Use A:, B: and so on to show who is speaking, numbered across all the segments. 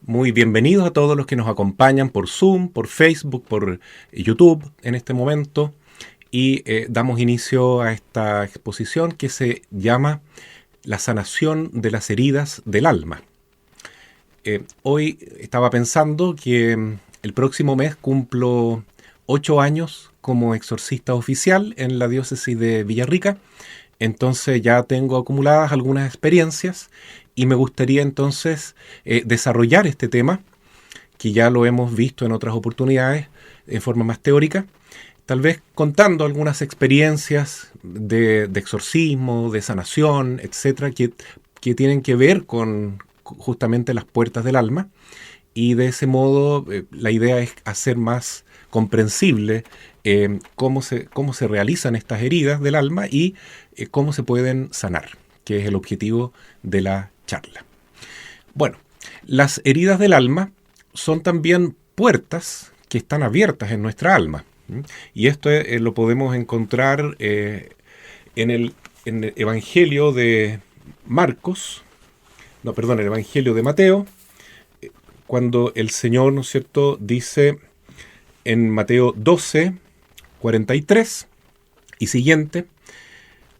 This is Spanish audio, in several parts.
A: Muy bienvenidos a todos los que nos acompañan por Zoom, por Facebook, por YouTube en este momento. Y damos inicio a esta exposición que se llama La sanación de las heridas del alma. Hoy estaba pensando que el próximo mes cumplo 8 años como exorcista oficial en la diócesis de Villarrica. Entonces ya tengo acumuladas algunas experiencias y me gustaría entonces desarrollar este tema, que ya lo hemos visto en otras oportunidades en forma más teórica, tal vez contando algunas experiencias de exorcismo, de sanación, etcétera, que tienen que ver con justamente las puertas del alma. Y de ese modo la idea es hacer más comprensible cómo se realizan estas heridas del alma y cómo se pueden sanar, que es el objetivo de la charla. Bueno, las heridas del alma son también puertas que están abiertas en nuestra alma. Y esto lo podemos encontrar en el Evangelio de Marcos, el Evangelio de Mateo, cuando el Señor, ¿no es cierto?, dice en Mateo 12, 43 y siguiente: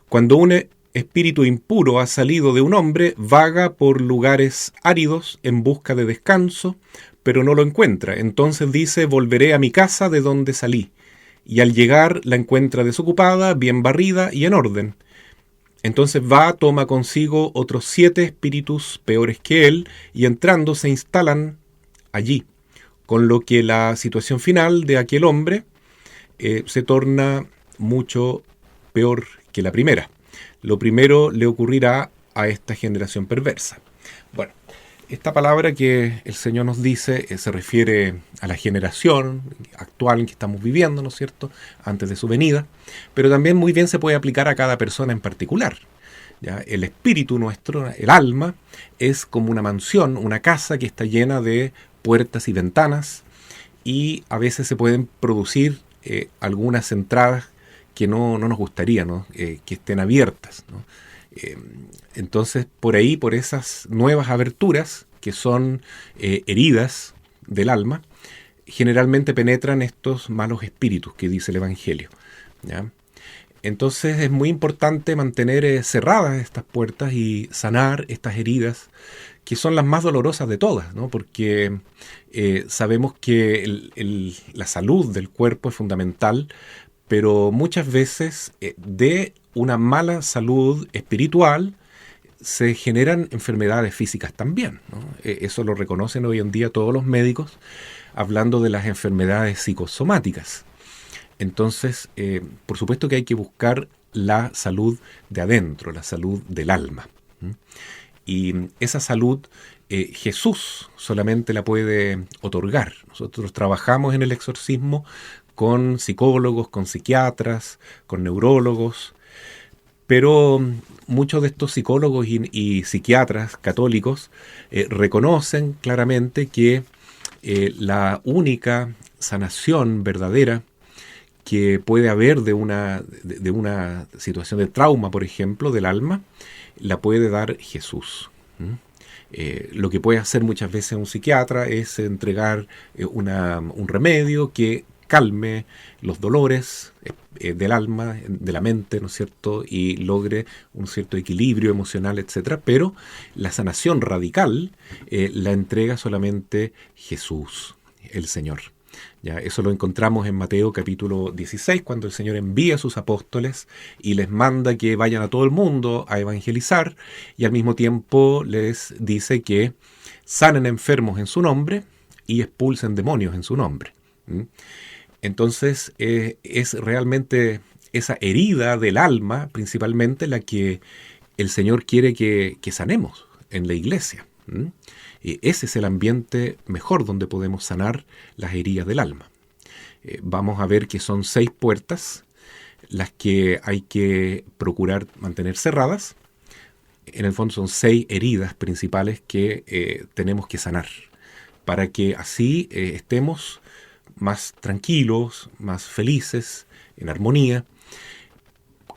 A: cuando un espíritu impuro ha salido de un hombre, vaga por lugares áridos en busca de descanso, pero no lo encuentra. Entonces dice: volveré a mi casa de donde salí. Y al llegar la encuentra desocupada, bien barrida y en orden. Entonces va, toma consigo otros 7 espíritus peores que él, y entrando se instalan allí, con lo que la situación final de aquel hombre se torna mucho peor que la primera. Lo primero le ocurrirá a esta generación perversa. Bueno, esta palabra que el Señor nos dice se refiere a la generación actual en que estamos viviendo, ¿no es cierto?, antes de su venida, pero también muy bien se puede aplicar a cada persona en particular. ¿Ya? El espíritu nuestro, el alma, es como una mansión, una casa que está llena de puertas y ventanas, y a veces se pueden producir algunas entradas que no nos gustaría, ¿no? Que estén abiertas, ¿no? Entonces, por ahí, por esas nuevas aberturas, que son heridas del alma, generalmente penetran estos malos espíritus que dice el Evangelio. ¿Ya? Entonces es muy importante mantener cerradas estas puertas y sanar estas heridas, que son las más dolorosas de todas, ¿no? Porque sabemos que la salud del cuerpo es fundamental, pero muchas veces de una mala salud espiritual se generan enfermedades físicas también, ¿no? Eso lo reconocen hoy en día todos los médicos, hablando de las enfermedades psicosomáticas. Entonces, por supuesto que hay que buscar la salud de adentro, la salud del alma. Y esa salud Jesús solamente la puede otorgar. Nosotros trabajamos en el exorcismo con psicólogos, con psiquiatras, con neurólogos, pero muchos de estos psicólogos y psiquiatras católicos reconocen claramente que la única sanación verdadera que puede haber de una situación de trauma, por ejemplo, del alma, la puede dar Jesús. Lo que puede hacer muchas veces un psiquiatra es entregar un remedio que calme los dolores del alma, de la mente, ¿no es cierto?, y logre un cierto equilibrio emocional, etcétera. Pero la sanación radical la entrega solamente Jesús, el Señor. Ya, eso lo encontramos en Mateo capítulo 16, cuando el Señor envía a sus apóstoles y les manda que vayan a todo el mundo a evangelizar, y al mismo tiempo les dice que sanen enfermos en su nombre y expulsen demonios en su nombre. Entonces es realmente esa herida del alma principalmente la que el Señor quiere que sanemos en la iglesia. Ese es el ambiente mejor donde podemos sanar las heridas del alma. Vamos a ver que son 6 puertas las que hay que procurar mantener cerradas. En el fondo son 6 heridas principales que tenemos que sanar, para que así estemos más tranquilos, más felices, en armonía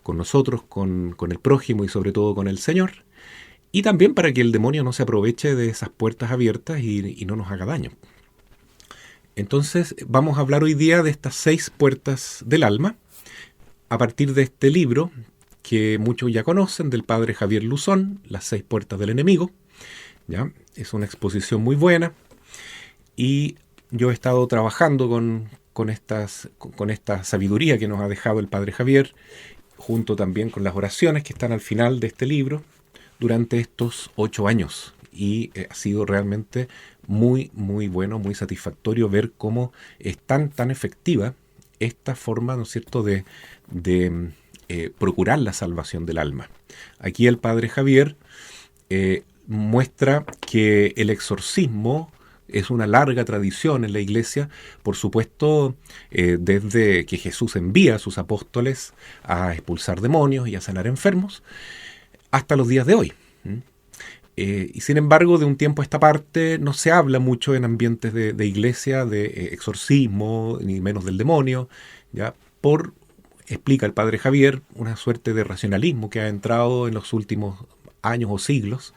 A: con nosotros, con el prójimo y sobre todo con el Señor. y también para que el demonio no se aproveche de esas puertas abiertas y no nos haga daño. Entonces vamos a hablar hoy día de estas 6 puertas del alma, a partir de este libro que muchos ya conocen, del padre Javier Luzón, Las 6 puertas del enemigo. ¿Ya? Es una exposición muy buena y yo he estado trabajando con esta sabiduría que nos ha dejado el padre Javier, junto también con las oraciones que están al final de este libro, durante estos 8 años. Y ha sido realmente muy, muy bueno, muy satisfactorio ver cómo es tan efectiva esta forma, ¿no es cierto?, de procurar la salvación del alma. Aquí el padre Javier muestra que el exorcismo es una larga tradición en la Iglesia, por supuesto, desde que Jesús envía a sus apóstoles a expulsar demonios y a sanar enfermos, hasta los días de hoy. Y sin embargo, de un tiempo a esta parte no se habla mucho en ambientes de iglesia de exorcismo, ni menos del demonio, ¿ya? Explica el padre Javier, una suerte de racionalismo que ha entrado en los últimos años o siglos,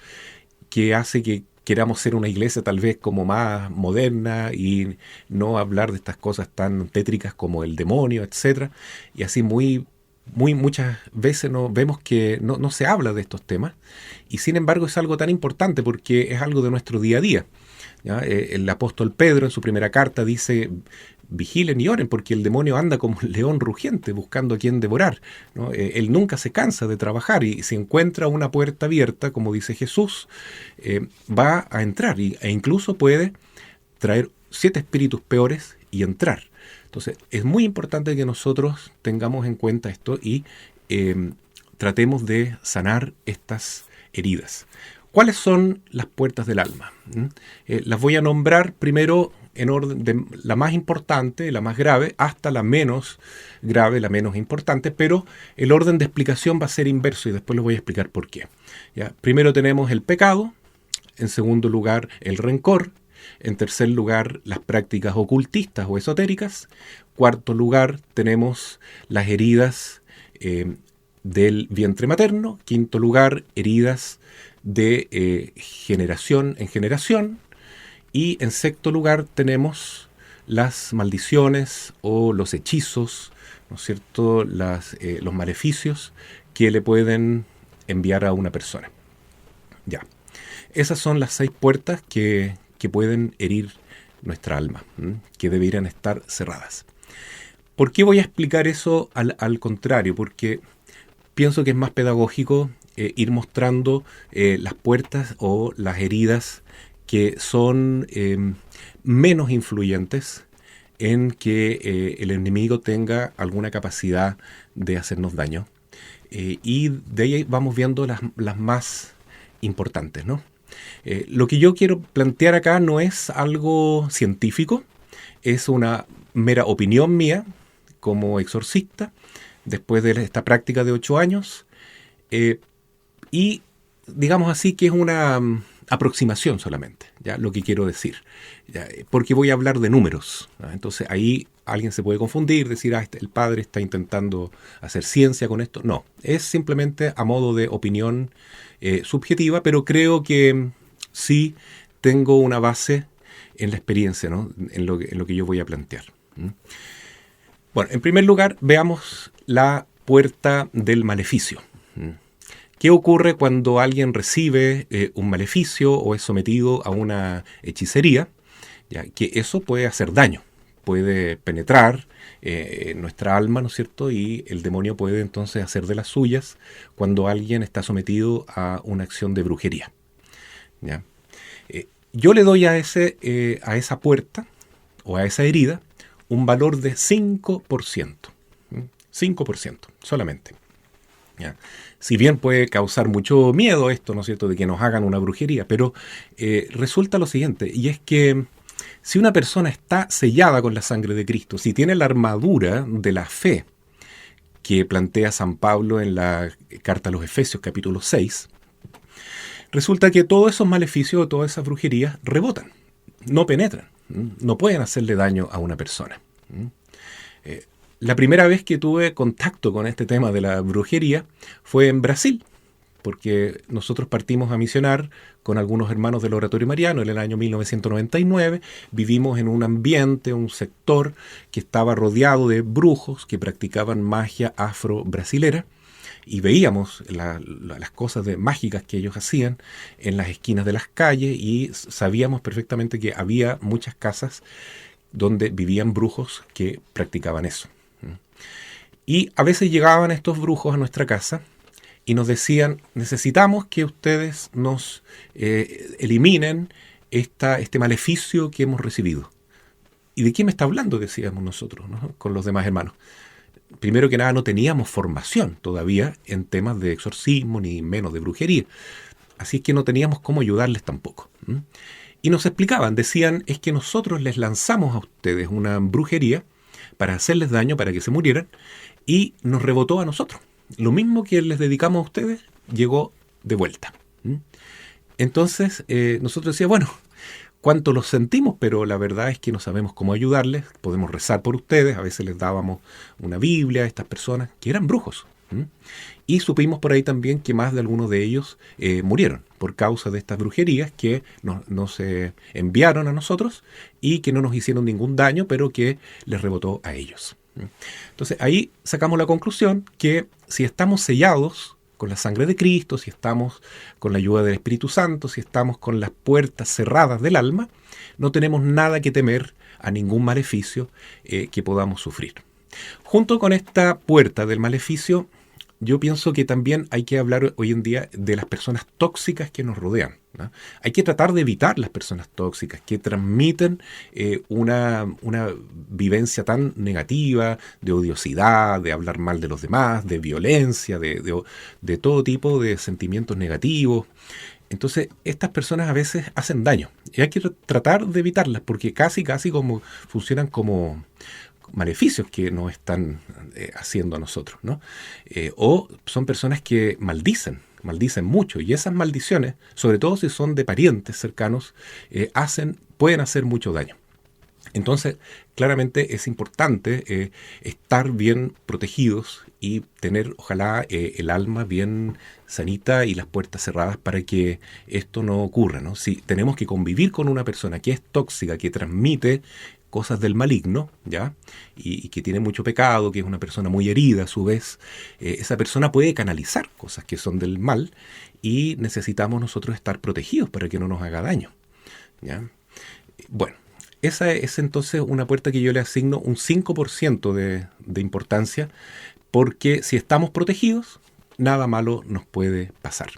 A: que hace que queramos ser una iglesia tal vez como más moderna y no hablar de estas cosas tan tétricas como el demonio, etcétera. Y así muchas veces vemos que no se habla de estos temas, y sin embargo es algo tan importante porque es algo de nuestro día a día. ¿Ya? El apóstol Pedro en su primera carta dice: vigilen y oren, porque el demonio anda como un león rugiente buscando a quien devorar, ¿no? Él nunca se cansa de trabajar, y si encuentra una puerta abierta, como dice Jesús, va a entrar e incluso puede traer 7 espíritus peores y entrar. Entonces es muy importante que nosotros tengamos en cuenta esto y tratemos de sanar estas heridas. ¿Cuáles son las puertas del alma? Las voy a nombrar primero en orden de la más importante, la más grave, hasta la menos grave, la menos importante, pero el orden de explicación va a ser inverso y después les voy a explicar por qué. ¿Ya? Primero tenemos el pecado, en segundo lugar el rencor, en tercer lugar las prácticas ocultistas o esotéricas, cuarto lugar tenemos las heridas del vientre materno, quinto lugar heridas de generación en generación, y en sexto lugar tenemos las maldiciones o los hechizos, ¿no es cierto?, los maleficios que le pueden enviar a una persona. Ya, esas son las 6 puertas que pueden herir nuestra alma, que deberían estar cerradas. ¿Por qué voy a explicar eso al contrario? Porque pienso que es más pedagógico ir mostrando las puertas o las heridas que son menos influyentes en que el enemigo tenga alguna capacidad de hacernos daño. Y de ahí vamos viendo las más importantes, ¿no? Lo que yo quiero plantear acá no es algo científico, es una mera opinión mía como exorcista, después de esta práctica de 8 años, y digamos así que es una aproximación solamente, ¿ya? Lo que quiero decir, ¿ya? Porque voy a hablar de números, ¿no? Entonces ahí alguien se puede confundir, decir, el padre está intentando hacer ciencia con esto. No, es simplemente a modo de opinión subjetiva, pero creo que sí tengo una base en la experiencia, ¿no? en lo que yo voy a plantear. Bueno, en primer lugar, veamos la puerta del maleficio. ¿Qué ocurre cuando alguien recibe un maleficio o es sometido a una hechicería? ¿Ya? Que eso puede hacer daño, puede penetrar nuestra alma, ¿no es cierto? Y el demonio puede entonces hacer de las suyas cuando alguien está sometido a una acción de brujería. ¿Ya? Yo le doy a esa puerta o a esa herida un valor de 5%. 5% solamente. ¿Ya? Si bien puede causar mucho miedo esto, ¿no es cierto?, de que nos hagan una brujería, pero resulta lo siguiente, y es que si una persona está sellada con la sangre de Cristo, si tiene la armadura de la fe que plantea San Pablo en la carta a los Efesios, capítulo 6, resulta que todos esos maleficios o todas esas brujerías rebotan, no penetran, no pueden hacerle daño a una persona. La primera vez que tuve contacto con este tema de la brujería fue en Brasil, porque nosotros partimos a misionar con algunos hermanos del Oratorio Mariano en el año 1999. Vivimos en un ambiente, un sector que estaba rodeado de brujos que practicaban magia afro-brasilera, y veíamos las cosas mágicas que ellos hacían en las esquinas de las calles, y sabíamos perfectamente que había muchas casas donde vivían brujos que practicaban eso. Y a veces llegaban estos brujos a nuestra casa y nos decían: necesitamos que ustedes nos eliminen este maleficio que hemos recibido. ¿Y de qué me está hablando?, decíamos nosotros, ¿no?, con los demás hermanos. Primero que nada, no teníamos formación todavía en temas de exorcismo, ni menos de brujería. Así es que no teníamos cómo ayudarles tampoco. Y nos explicaban, decían: es que nosotros les lanzamos a ustedes una brujería para hacerles daño, para que se murieran, y nos rebotó a nosotros. Lo mismo que les dedicamos a ustedes, llegó de vuelta. Entonces, nosotros decíamos: bueno, cuánto los sentimos, pero la verdad es que no sabemos cómo ayudarles. Podemos rezar por ustedes. A veces les dábamos una Biblia a estas personas que eran brujos. Y supimos por ahí también que más de algunos de ellos murieron por causa de estas brujerías que nos enviaron a nosotros y que no nos hicieron ningún daño, pero que les rebotó a ellos. Entonces ahí sacamos la conclusión que si estamos sellados con la sangre de Cristo, si estamos con la ayuda del Espíritu Santo, si estamos con las puertas cerradas del alma, no tenemos nada que temer a ningún maleficio que podamos sufrir. Junto con esta puerta del maleficio, yo pienso que también hay que hablar hoy en día de las personas tóxicas que nos rodean, ¿no? Hay que tratar de evitar las personas tóxicas que transmiten una vivencia tan negativa, de odiosidad, de hablar mal de los demás, de violencia, de todo tipo de sentimientos negativos. Entonces, estas personas a veces hacen daño y hay que tratar de evitarlas, porque casi como funcionan como maleficios que nos están haciendo a nosotros, ¿no? O son personas que maldicen mucho, y esas maldiciones, sobre todo si son de parientes cercanos, pueden hacer mucho daño. Entonces, claramente es importante estar bien protegidos y tener, ojalá, el alma bien sanita y las puertas cerradas para que esto no ocurra, ¿no? Si tenemos que convivir con una persona que es tóxica, que transmite cosas del maligno, ¿ya? Y que tiene mucho pecado, que es una persona muy herida a su vez, esa persona puede canalizar cosas que son del mal, y necesitamos nosotros estar protegidos para que no nos haga daño, ¿ya? Bueno, esa es entonces una puerta que yo le asigno un 5% de importancia, porque si estamos protegidos, nada malo nos puede pasar.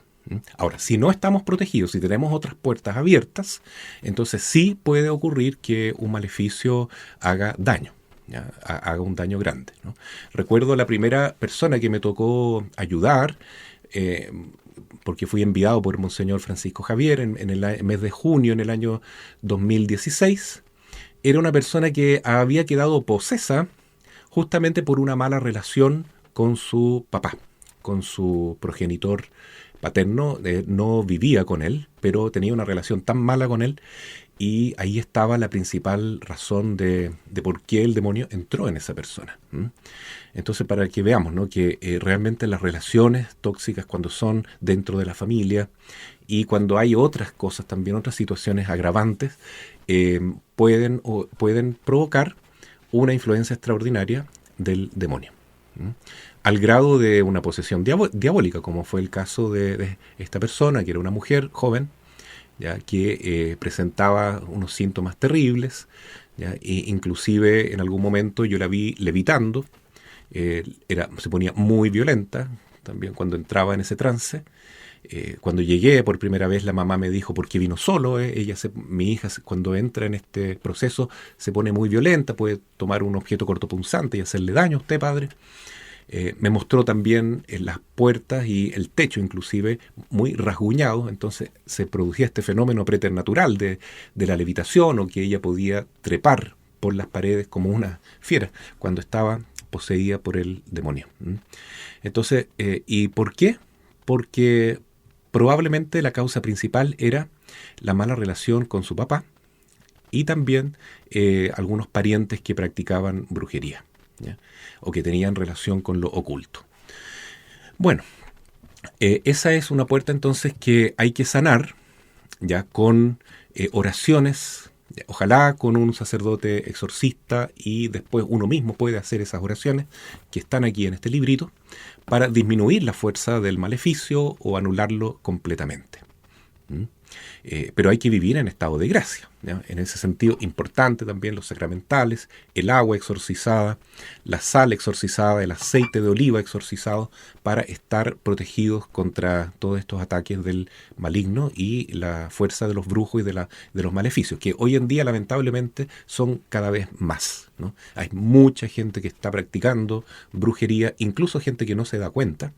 A: Ahora, si no estamos protegidos, si tenemos otras puertas abiertas, entonces sí puede ocurrir que un maleficio haga daño, ¿ya? Haga un daño grande, ¿no? Recuerdo la primera persona que me tocó ayudar, porque fui enviado por Monseñor Francisco Javier en el mes de junio en el año 2016. Era una persona que había quedado posesa justamente por una mala relación con su papá, con su progenitor paterno. No vivía con él, pero tenía una relación tan mala con él, y ahí estaba la principal razón de por qué el demonio entró en esa persona. Entonces, para que veamos, ¿no?, que realmente las relaciones tóxicas, cuando son dentro de la familia y cuando hay otras cosas también, otras situaciones agravantes, pueden provocar una influencia extraordinaria del demonio, al grado de una posesión diabólica, como fue el caso de esta persona, que era una mujer joven, ¿ya?, que presentaba unos síntomas terribles, ¿ya?, e inclusive en algún momento yo la vi levitando. Se ponía muy violenta también cuando entraba en ese trance. Cuando llegué por primera vez, la mamá me dijo: ¿por qué vino solo? Mi hija, cuando entra en este proceso, se pone muy violenta, puede tomar un objeto cortopunzante y hacerle daño a usted, padre. Me mostró también las puertas y el techo inclusive muy rasguñados. Entonces se producía este fenómeno preternatural de la levitación, o que ella podía trepar por las paredes como una fiera cuando estaba poseída por el demonio. Entonces, ¿y por qué? Porque probablemente la causa principal era la mala relación con su papá, y también algunos parientes que practicaban brujería, ¿ya?, o que tenían relación con lo oculto. Bueno, Esa es una puerta entonces que hay que sanar ya con oraciones, ojalá con un sacerdote exorcista, y después uno mismo puede hacer esas oraciones que están aquí en este librito para disminuir la fuerza del maleficio o anularlo completamente. ¿Mm? Pero hay que vivir en estado de gracia, ¿ya? En ese sentido, importante también los sacramentales, el agua exorcizada, la sal exorcizada, el aceite de oliva exorcizado, para estar protegidos contra todos estos ataques del maligno y la fuerza de los brujos y de los maleficios, que hoy en día lamentablemente son cada vez más, ¿no? Hay mucha gente que está practicando brujería, incluso gente que no se da cuenta,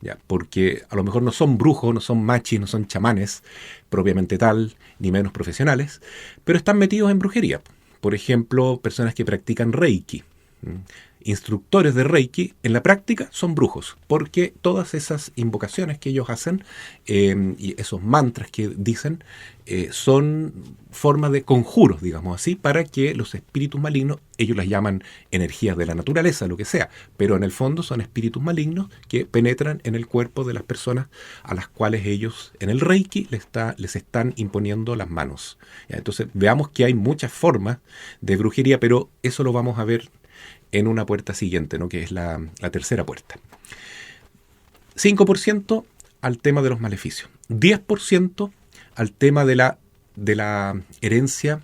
A: ¿ya? Porque a lo mejor no son brujos, no son machis, no son chamanes propiamente tal, ni menos profesionales, pero están metidos en brujería. Por ejemplo, personas que practican Reiki. Instructores de Reiki, en la práctica son brujos, porque todas esas invocaciones que ellos hacen y esos mantras que dicen son formas de conjuros, digamos así, para que los espíritus malignos, ellos las llaman energías de la naturaleza, lo que sea, pero en el fondo son espíritus malignos que penetran en el cuerpo de las personas a las cuales ellos en el Reiki les están imponiendo las manos. ¿Ya? Entonces veamos que hay muchas formas de brujería, pero eso lo vamos a ver en una puerta siguiente, ¿no? Que es la tercera puerta. 5% al tema de los maleficios. 10% al tema de la herencia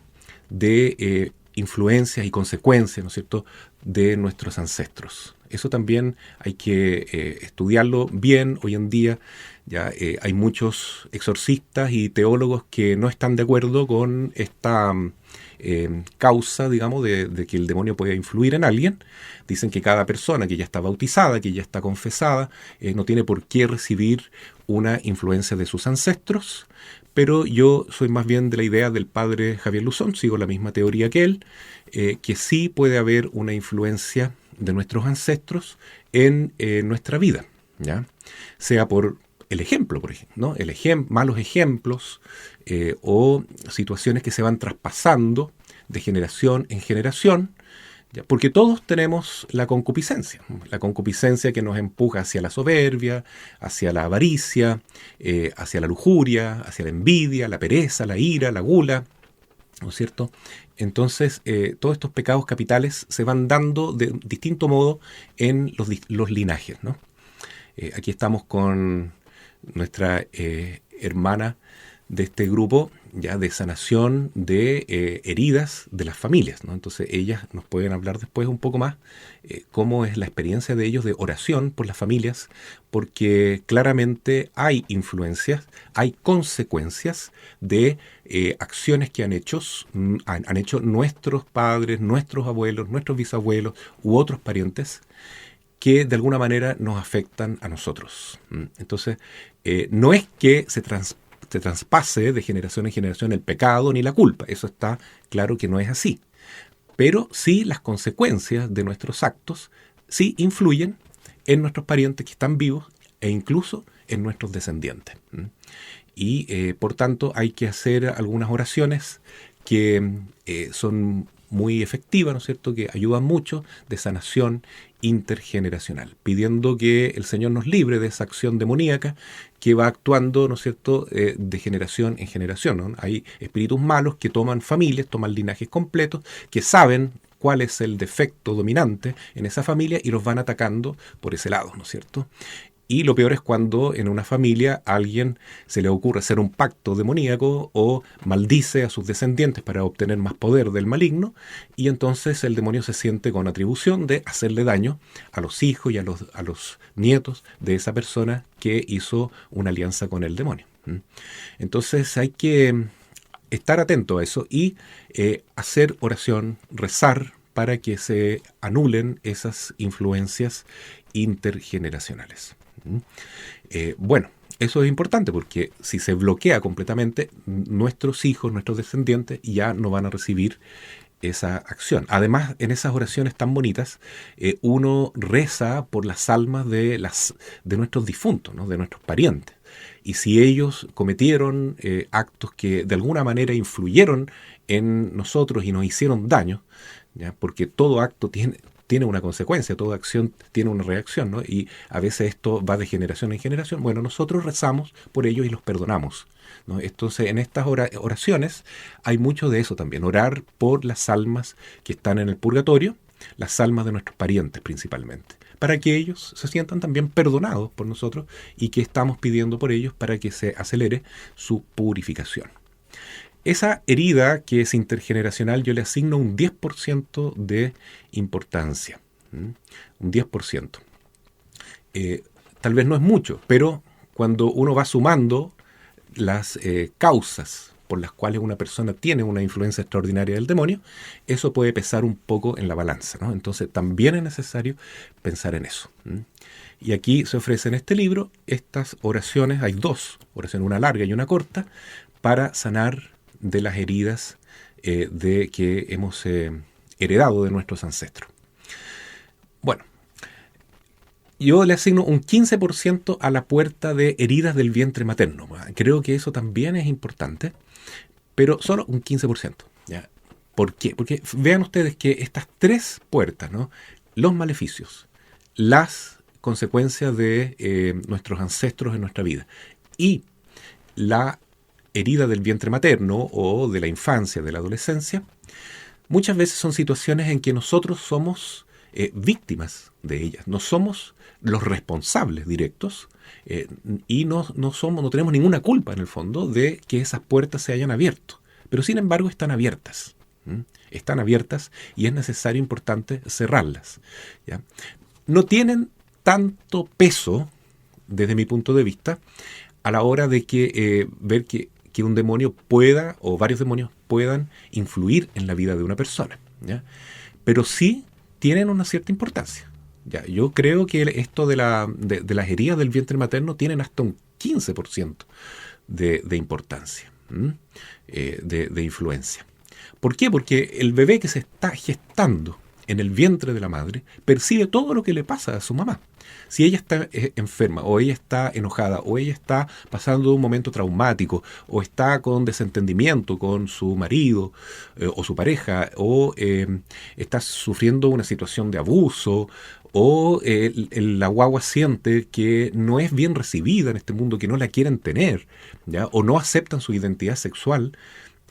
A: de influencias y consecuencias, ¿no es cierto?, de nuestros ancestros. Eso también hay que estudiarlo bien. Hoy en día ya hay muchos exorcistas y teólogos que no están de acuerdo con esta causa, digamos, de que el demonio pueda influir en alguien. Dicen que cada persona que ya está bautizada, que ya está confesada, no tiene por qué recibir una influencia de sus ancestros, pero yo soy más bien de la idea del padre Javier Luzón, sigo la misma teoría que él, que sí puede haber una influencia de nuestros ancestros en nuestra vida, ¿ya? Sea por el ejemplo, por ejemplo, ¿no? Malos ejemplos o situaciones que se van traspasando de generación en generación, ¿ya? Porque todos tenemos la concupiscencia que nos empuja hacia la soberbia, hacia la avaricia, hacia la lujuria, hacia la envidia, la pereza, la ira, la gula, ¿no es cierto? Entonces, todos estos pecados capitales se van dando de distinto modo en los linajes, ¿no? Aquí estamos con nuestra hermana de este grupo ya de sanación de heridas de las familias, ¿no? Entonces ellas nos pueden hablar después un poco más cómo es la experiencia de ellos de oración por las familias, porque claramente hay influencias, hay consecuencias de acciones que han hecho nuestros padres, nuestros abuelos, nuestros bisabuelos u otros parientes, que de alguna manera nos afectan a nosotros. Entonces, no es que se traspase de generación en generación el pecado ni la culpa, eso está claro que no es así. Pero sí las consecuencias de nuestros actos sí influyen en nuestros parientes que están vivos e incluso en nuestros descendientes. Y por tanto hay que hacer algunas oraciones que son muy efectivas, ¿no es cierto?, que ayudan mucho, de sanación intergeneracional, pidiendo que el Señor nos libre de esa acción demoníaca que va actuando, ¿no es cierto?, de generación en generación, ¿no? Hay espíritus malos que toman familias, toman linajes completos, que saben cuál es el defecto dominante en esa familia y los van atacando por ese lado, ¿no es cierto? Y lo peor es cuando en una familia a alguien se le ocurre hacer un pacto demoníaco o maldice a sus descendientes para obtener más poder del maligno, y entonces el demonio se siente con atribución de hacerle daño a los hijos y a los nietos de esa persona que hizo una alianza con el demonio. Entonces hay que estar atento a eso y hacer oración, rezar para que se anulen esas influencias intergeneracionales. Bueno, eso es importante porque si se bloquea completamente, nuestros hijos, nuestros descendientes ya no van a recibir esa acción. Además, en esas oraciones tan bonitas, uno reza por las almas de nuestros difuntos, ¿no?, de nuestros parientes. Y si ellos cometieron actos que de alguna manera influyeron en nosotros y nos hicieron daño, ¿ya?, porque todo acto tiene una consecuencia, toda acción tiene una reacción, ¿no? Y a veces esto va de generación en generación. Bueno, nosotros rezamos por ellos y los perdonamos, ¿no? Entonces, en estas oraciones hay mucho de eso también, orar por las almas que están en el purgatorio, las almas de nuestros parientes principalmente, para que ellos se sientan también perdonados por nosotros y que estamos pidiendo por ellos para que se acelere su purificación. Esa herida que es intergeneracional yo le asigno un 10% de importancia. Un 10%. Tal vez no es mucho, pero cuando uno va sumando las causas por las cuales una persona tiene una influencia extraordinaria del demonio, eso puede pesar un poco en la balanza, ¿no? Entonces también es necesario pensar en eso. Y aquí se ofrece en este libro estas oraciones, hay dos oraciones, una larga y una corta, para sanar de las heridas de que hemos heredado de nuestros ancestros. Bueno, yo le asigno un 15% a la puerta de heridas del vientre materno. Creo que eso también es importante, pero solo un 15%. ¿Ya? ¿Por qué? Porque vean ustedes que estas tres puertas, ¿no? Los maleficios, las consecuencias de nuestros ancestros en nuestra vida y la herida del vientre materno o de la infancia, de la adolescencia, muchas veces son situaciones en que nosotros somos víctimas de ellas, no somos los responsables directos y no tenemos ninguna culpa en el fondo de que esas puertas se hayan abierto, pero sin embargo están abiertas. Están abiertas y es necesario, importante, cerrarlas, ¿ya? No tienen tanto peso, desde mi punto de vista, a la hora de ver que un demonio pueda, o varios demonios puedan influir en la vida de una persona, ¿ya? Pero sí tienen una cierta importancia, ¿ya? Yo creo que esto de las heridas del vientre materno tienen hasta un 15% de importancia, de influencia. ¿Por qué? Porque el bebé que se está gestando en el vientre de la madre percibe todo lo que le pasa a su mamá. Si ella está enferma, o ella está enojada, o ella está pasando un momento traumático, o está con desentendimiento con su marido o su pareja, o está sufriendo una situación de abuso, o la guagua siente que no es bien recibida en este mundo, que no la quieren tener, ¿ya? O no aceptan su identidad sexual,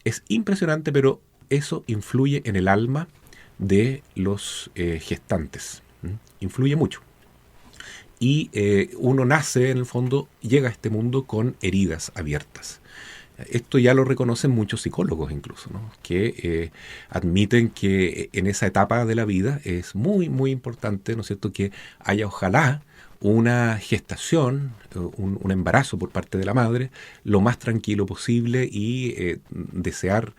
A: es impresionante, pero eso influye en el alma de los gestantes. Influye mucho. Y uno nace, en el fondo, llega a este mundo con heridas abiertas. Esto ya lo reconocen muchos psicólogos incluso, ¿no? Que admiten que en esa etapa de la vida es muy, muy importante, ¿no es cierto?, que haya ojalá una gestación, un embarazo por parte de la madre, lo más tranquilo posible y desear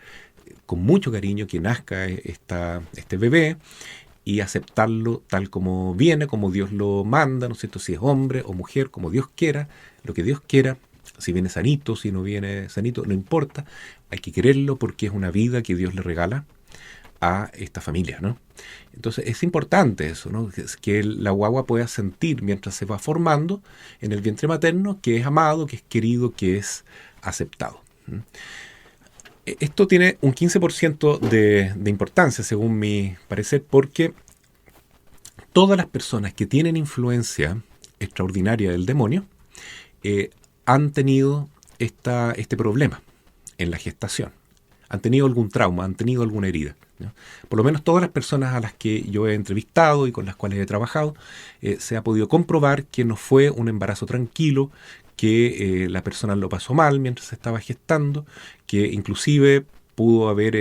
A: con mucho cariño que nazca este bebé y aceptarlo tal como viene, como Dios lo manda, ¿no es cierto? Si es hombre o mujer, como Dios quiera, lo que Dios quiera, si viene sanito, si no viene sanito, no importa, hay que quererlo porque es una vida que Dios le regala a esta familia, ¿no? Entonces es importante eso, ¿no? Que la guagua pueda sentir mientras se va formando en el vientre materno que es amado, que es querido, que es aceptado. Esto tiene un 15% de importancia, según mi parecer, porque todas las personas que tienen influencia extraordinaria del demonio han tenido este problema en la gestación. Han tenido algún trauma, han tenido alguna herida, ¿no? Por lo menos todas las personas a las que yo he entrevistado y con las cuales he trabajado, se ha podido comprobar que no fue un embarazo tranquilo, que la persona lo pasó mal mientras se estaba gestando, que inclusive pudo haber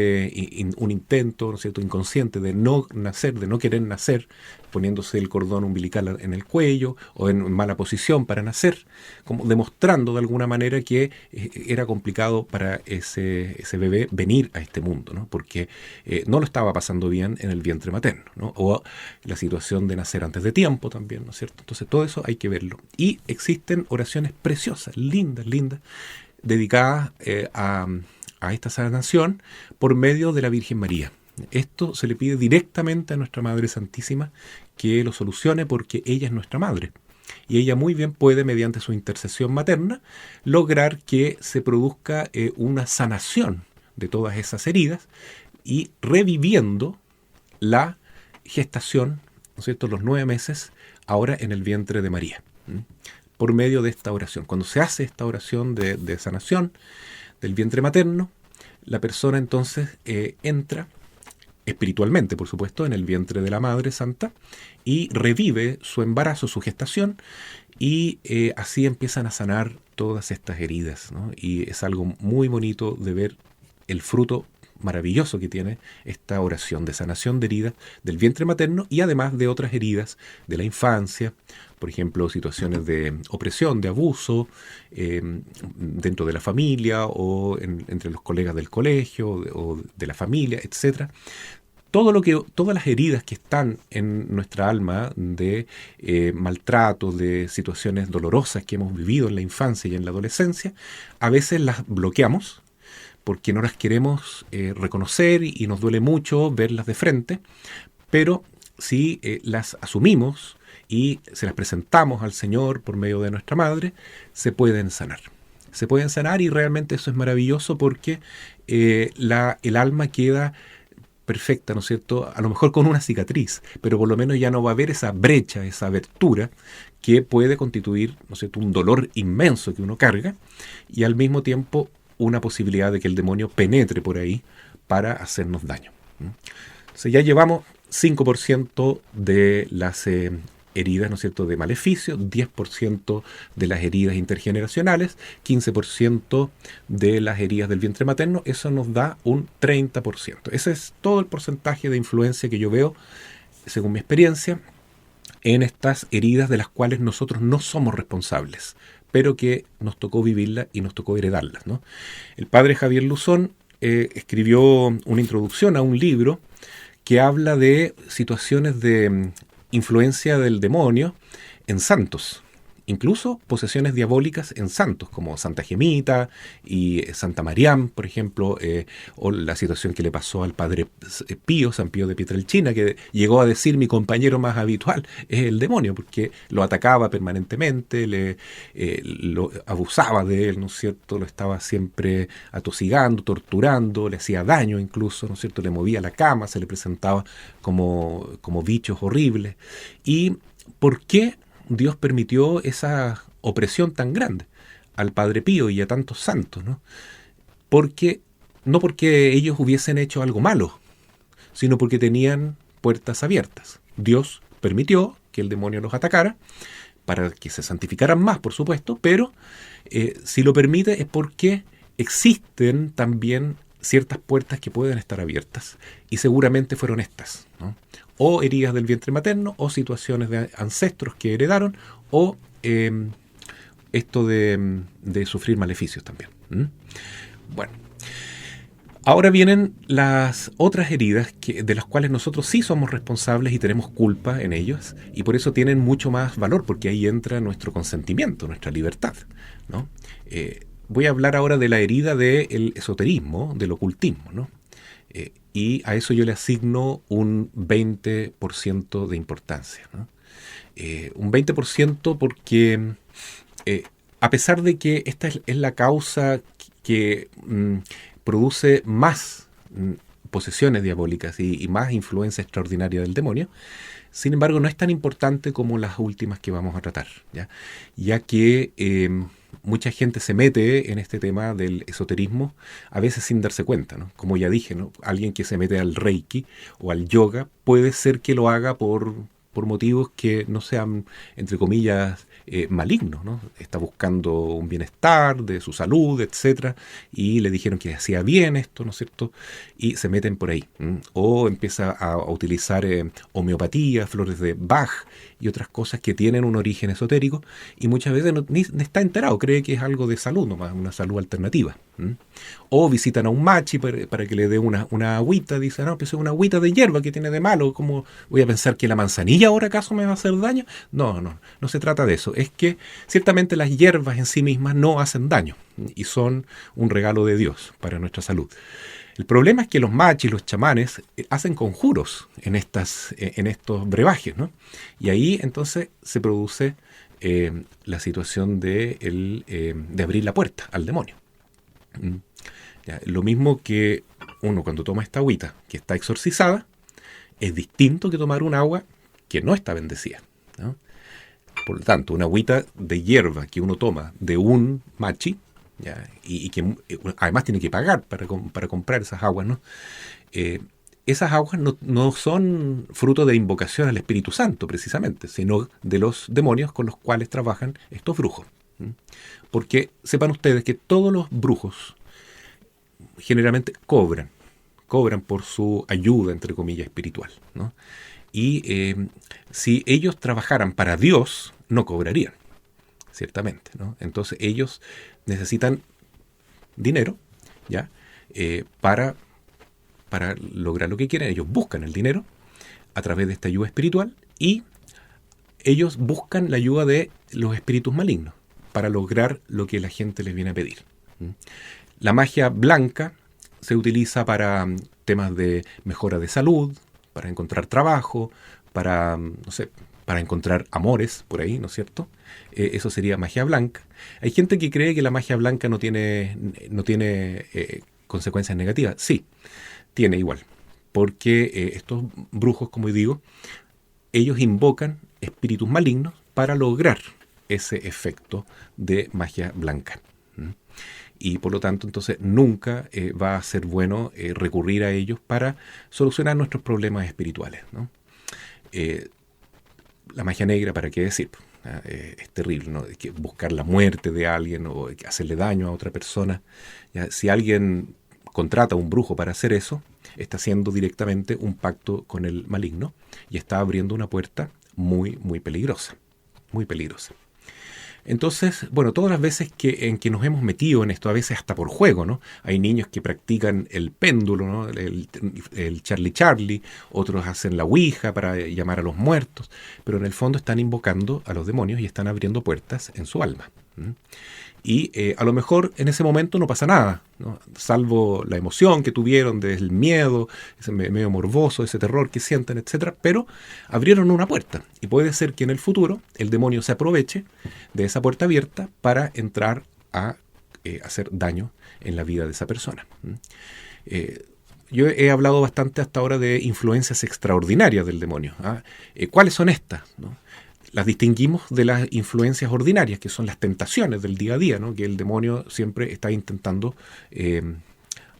A: un intento, ¿no es cierto?, inconsciente de no nacer, de no querer nacer, poniéndose el cordón umbilical en el cuello o en mala posición para nacer, como demostrando de alguna manera que era complicado para ese bebé venir a este mundo, ¿no? Porque no lo estaba pasando bien en el vientre materno, ¿no? O la situación de nacer antes de tiempo también, ¿no es cierto? Entonces todo eso hay que verlo. Y existen oraciones preciosas, lindas, dedicadas a esta sanación por medio de la Virgen María. Esto se le pide directamente a nuestra Madre Santísima que lo solucione porque ella es nuestra Madre. Y ella muy bien puede, mediante su intercesión materna, lograr que se produzca una sanación de todas esas heridas y reviviendo la gestación ¿no es cierto?, los 9 meses ahora en el vientre de María, por medio de esta oración. Cuando se hace esta oración de sanación del vientre materno, la persona entonces entra espiritualmente, por supuesto, en el vientre de la Madre Santa y revive su embarazo, su gestación, y así empiezan a sanar todas estas heridas, ¿no? Y es algo muy bonito de ver el fruto maravilloso que tiene esta oración de sanación de heridas del vientre materno y además de otras heridas de la infancia, por ejemplo, situaciones de opresión, de abuso dentro de la familia o entre los colegas del colegio o de la familia, etcétera. Todas las heridas que están en nuestra alma de maltrato, de situaciones dolorosas que hemos vivido en la infancia y en la adolescencia, a veces las bloqueamos porque no las queremos reconocer y nos duele mucho verlas de frente, pero si las asumimos y se las presentamos al Señor por medio de nuestra Madre, se pueden sanar. Se pueden sanar y realmente eso es maravilloso porque el alma queda perfecta, ¿no es cierto? A lo mejor con una cicatriz, pero por lo menos ya no va a haber esa brecha, esa abertura que puede constituir, ¿no es cierto?, un dolor inmenso que uno carga y al mismo tiempo una posibilidad de que el demonio penetre por ahí para hacernos daño. Entonces ya llevamos 5% de las heridas, ¿no es cierto?, de maleficio, 10% de las heridas intergeneracionales, 15% de las heridas del vientre materno. Eso nos da un 30%. Ese es todo el porcentaje de influencia que yo veo, según mi experiencia, en estas heridas de las cuales nosotros no somos responsables, pero que nos tocó vivirlas y nos tocó heredarlas, ¿no? El padre Javier Luzón escribió una introducción a un libro que habla de situaciones de influencia del demonio en santos, incluso posesiones diabólicas en santos, como Santa Gemita y Santa Mariam, por ejemplo, o la situación que le pasó al padre Pío, San Pío de Pietrelcina, que llegó a decir: mi compañero más habitual es el demonio, porque lo atacaba permanentemente, lo abusaba de él, ¿no es cierto?, lo estaba siempre atosigando, torturando, le hacía daño incluso, ¿no es cierto?, le movía la cama, se le presentaba como bichos horribles. ¿Y por qué Dios permitió esa opresión tan grande al Padre Pío y a tantos santos, ¿no? No porque ellos hubiesen hecho algo malo, sino porque tenían puertas abiertas. Dios permitió que el demonio los atacara para que se santificaran más, por supuesto, pero si lo permite es porque existen también ciertas puertas que pueden estar abiertas, y seguramente fueron estas, ¿no? O heridas del vientre materno, o situaciones de ancestros que heredaron, o esto de sufrir maleficios también. Bueno, ahora vienen las otras heridas de las cuales nosotros sí somos responsables y tenemos culpa en ellas, y por eso tienen mucho más valor, porque ahí entra nuestro consentimiento, nuestra libertad, ¿no? Voy a hablar ahora de la herida del esoterismo, del ocultismo, ¿no? Y a eso yo le asigno un 20% de importancia, ¿no? Un 20% porque a pesar de que esta es la causa que produce más posesiones diabólicas y más influencia extraordinaria del demonio, sin embargo no es tan importante como las últimas que vamos a tratar, ya que mucha gente se mete en este tema del esoterismo, a veces sin darse cuenta, ¿no? Como ya dije, ¿no? Alguien que se mete al Reiki o al yoga puede ser que lo haga por motivos que no sean, entre comillas, malignos, ¿no? Está buscando un bienestar de su salud, etcétera, y le dijeron que hacía bien esto, ¿no es cierto? Y se meten por ahí. O empieza a utilizar homeopatía, flores de Bach y otras cosas que tienen un origen esotérico, y muchas veces ni está enterado, cree que es algo de salud nomás, una salud alternativa. O visitan a un machi para que le dé una agüita, dice: no, pues es una agüita de hierba, que tiene de malo, ¿cómo voy a pensar que la manzanilla ahora acaso me va a hacer daño? No se trata de eso, es que ciertamente las hierbas en sí mismas no hacen daño y son un regalo de Dios para nuestra salud. El problema es que los machis, los chamanes, hacen conjuros en estos brebajes, ¿no? Y ahí entonces se produce la situación de abrir la puerta al demonio. Lo mismo que uno cuando toma esta agüita que está exorcizada, es distinto que tomar un agua que no está bendecida, ¿no? Por lo tanto, una agüita de hierba que uno toma de un machi, ¿ya? Y que además tiene que pagar para comprar esas aguas, ¿no? Esas aguas no son fruto de invocación al Espíritu Santo, precisamente, sino de los demonios con los cuales trabajan estos brujos. Porque sepan ustedes que todos los brujos generalmente cobran por su ayuda, entre comillas, espiritual, ¿no? Y si ellos trabajaran para Dios, no cobrarían, ciertamente, ¿no? Entonces ellos necesitan dinero, ¿ya? Para lograr lo que quieren. Ellos buscan el dinero a través de esta ayuda espiritual y ellos buscan la ayuda de los espíritus malignos para lograr lo que la gente les viene a pedir. La magia blanca se utiliza para temas de mejora de salud, para encontrar trabajo, para encontrar amores por ahí, ¿no es cierto? Eso sería magia blanca. Hay gente que cree que la magia blanca no tiene consecuencias negativas. Sí, tiene igual, porque estos brujos, como digo, ellos invocan espíritus malignos para lograr ese efecto de magia blanca. Y por lo tanto, entonces, nunca va a ser bueno recurrir a ellos para solucionar nuestros problemas espirituales, ¿no? La magia negra, ¿para qué decir? Es terrible, ¿no? Que buscar la muerte de alguien o hacerle daño a otra persona. ¿Ya? Si alguien contrata a un brujo para hacer eso, está haciendo directamente un pacto con el maligno y está abriendo una puerta muy, muy peligrosa. Muy peligrosa. Entonces, bueno, todas las veces en que nos hemos metido en esto, a veces hasta por juego, ¿no? Hay niños que practican el péndulo, ¿no? El Charlie Charlie, otros hacen la ouija para llamar a los muertos, pero en el fondo están invocando a los demonios y están abriendo puertas en su alma. Y a lo mejor en ese momento no pasa nada, ¿no? Salvo la emoción que tuvieron del miedo, ese medio morboso, ese terror que sienten, etcétera, pero abrieron una puerta y puede ser que en el futuro el demonio se aproveche de esa puerta abierta para entrar a hacer daño en la vida de esa persona. Yo he hablado bastante hasta ahora de influencias extraordinarias del demonio. ¿Cuáles son estas, no? Las distinguimos de las influencias ordinarias, que son las tentaciones del día a día, ¿no? Que el demonio siempre está intentando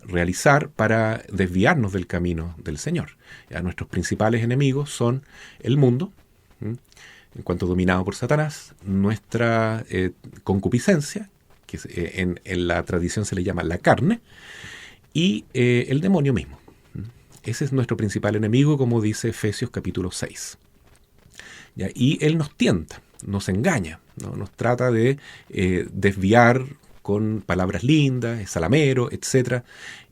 A: realizar para desviarnos del camino del Señor. Ya, nuestros principales enemigos son el mundo, en cuanto dominado por Satanás, nuestra concupiscencia, que en la tradición se le llama la carne, y el demonio mismo. Ese es nuestro principal enemigo, como dice Efesios capítulo 6. ¿Ya? Y él nos tienta, nos engaña, ¿no? Nos trata de desviar con palabras lindas, es salamero, etc.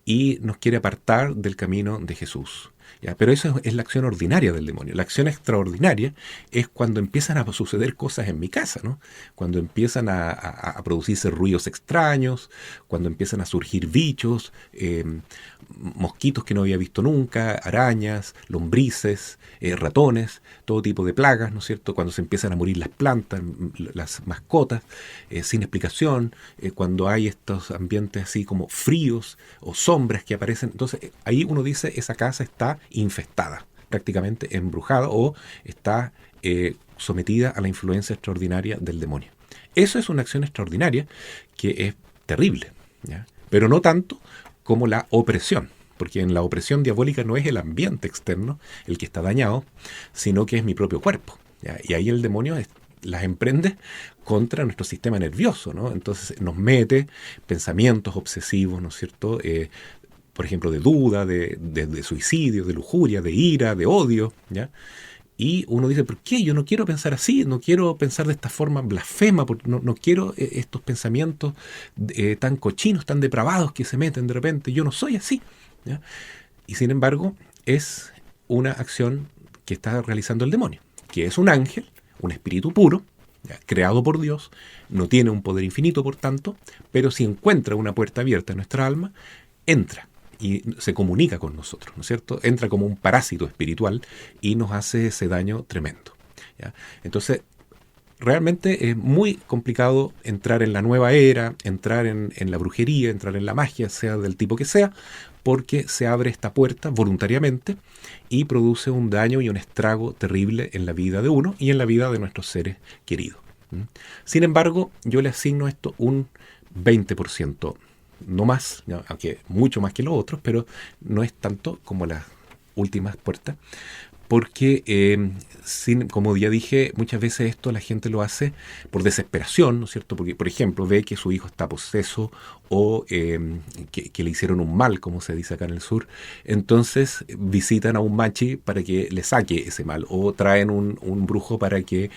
A: Y nos quiere apartar del camino de Jesús. ¿Ya? Pero eso es la acción ordinaria del demonio. La acción extraordinaria es cuando empiezan a suceder cosas en mi casa, ¿no? Cuando empiezan a producirse ruidos extraños, cuando empiezan a surgir bichos, mosquitos que no había visto nunca, arañas, lombrices, ratones, todo tipo de plagas, ¿no es cierto? Cuando se empiezan a morir las plantas, las mascotas, sin explicación, cuando hay estos ambientes así como fríos o sombras que aparecen. Entonces ahí uno dice, esa casa está infestada, prácticamente embrujada o está sometida a la influencia extraordinaria del demonio. Eso es una acción extraordinaria que es terrible, ¿ya? Pero no tanto como la opresión, porque en la opresión diabólica no es el ambiente externo el que está dañado, sino que es mi propio cuerpo, ¿ya? Y ahí el demonio las emprende contra nuestro sistema nervioso, ¿no? Entonces nos mete pensamientos obsesivos, ¿no es cierto? Por ejemplo, de duda, de suicidio, de lujuria, de ira, de odio, ¿ya? Y uno dice, ¿por qué? Yo no quiero pensar así, no quiero pensar de esta forma blasfema, no quiero estos pensamientos tan cochinos, tan depravados que se meten de repente. Yo no soy así, ¿ya? Y sin embargo, es una acción que está realizando el demonio, que es un ángel, un espíritu puro, ¿ya? Creado por Dios, no tiene un poder infinito, por tanto, pero si encuentra una puerta abierta en nuestra alma, entra y se comunica con nosotros, ¿no es cierto? Entra como un parásito espiritual y nos hace ese daño tremendo, ¿ya? Entonces, realmente es muy complicado entrar en la nueva era, entrar en la brujería, entrar en la magia, sea del tipo que sea, porque se abre esta puerta voluntariamente y produce un daño y un estrago terrible en la vida de uno y en la vida de nuestros seres queridos. Sin embargo, yo le asigno a esto un 20%, no más, aunque mucho más que los otros, pero no es tanto como las últimas puertas, porque, como ya dije, muchas veces esto la gente lo hace por desesperación, ¿no es cierto? Porque, por ejemplo, ve que su hijo está poseso o que le hicieron un mal, como se dice acá en el sur. Entonces visitan a un machi para que le saque ese mal, o traen un brujo para que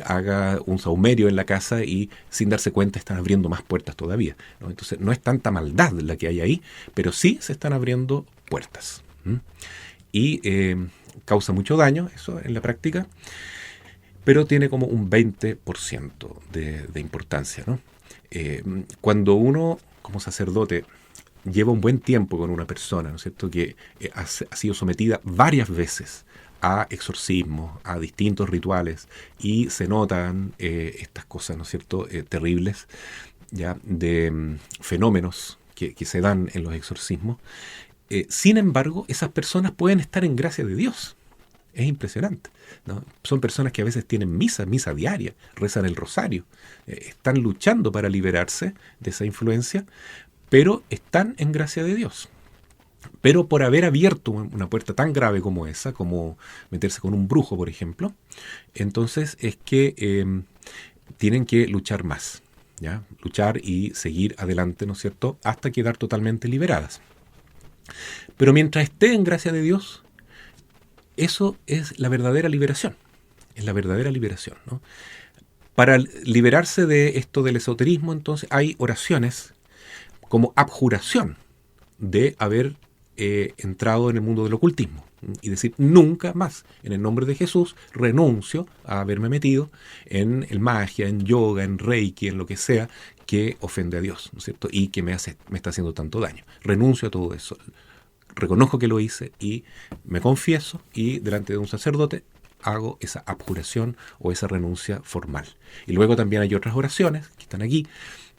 A: haga un saumerio en la casa y sin darse cuenta están abriendo más puertas todavía, ¿no? Entonces no es tanta maldad la que hay ahí, pero sí se están abriendo puertas. Y causa mucho daño, eso en la práctica, pero tiene como un 20% de importancia, ¿no? Cuando uno, como sacerdote, lleva un buen tiempo con una persona, ¿no es cierto?, que ha sido sometida varias veces a exorcismos, a distintos rituales, y se notan estas cosas, ¿no es cierto?, terribles, ya, de fenómenos que se dan en los exorcismos. Sin embargo, esas personas pueden estar en gracia de Dios. Es impresionante, ¿no? Son personas que a veces tienen misa diaria, rezan el rosario, están luchando para liberarse de esa influencia, pero están en gracia de Dios. Pero por haber abierto una puerta tan grave como esa, como meterse con un brujo, por ejemplo, entonces es que tienen que luchar más, ¿ya? Luchar y seguir adelante, ¿no es cierto?, hasta quedar totalmente liberadas. Pero mientras esté en gracia de Dios, eso es la verdadera liberación. Es la verdadera liberación, ¿no? Para liberarse de esto del esoterismo, entonces, hay oraciones como abjuración de haber entrado en el mundo del ocultismo. Y decir, nunca más, en el nombre de Jesús, renuncio a haberme metido en el magia, en yoga, en reiki, en lo que sea que ofende a Dios, ¿no es cierto?, y que me está haciendo tanto daño. Renuncio a todo eso. Reconozco que lo hice y me confieso, y delante de un sacerdote hago esa abjuración o esa renuncia formal. Y luego también hay otras oraciones que están aquí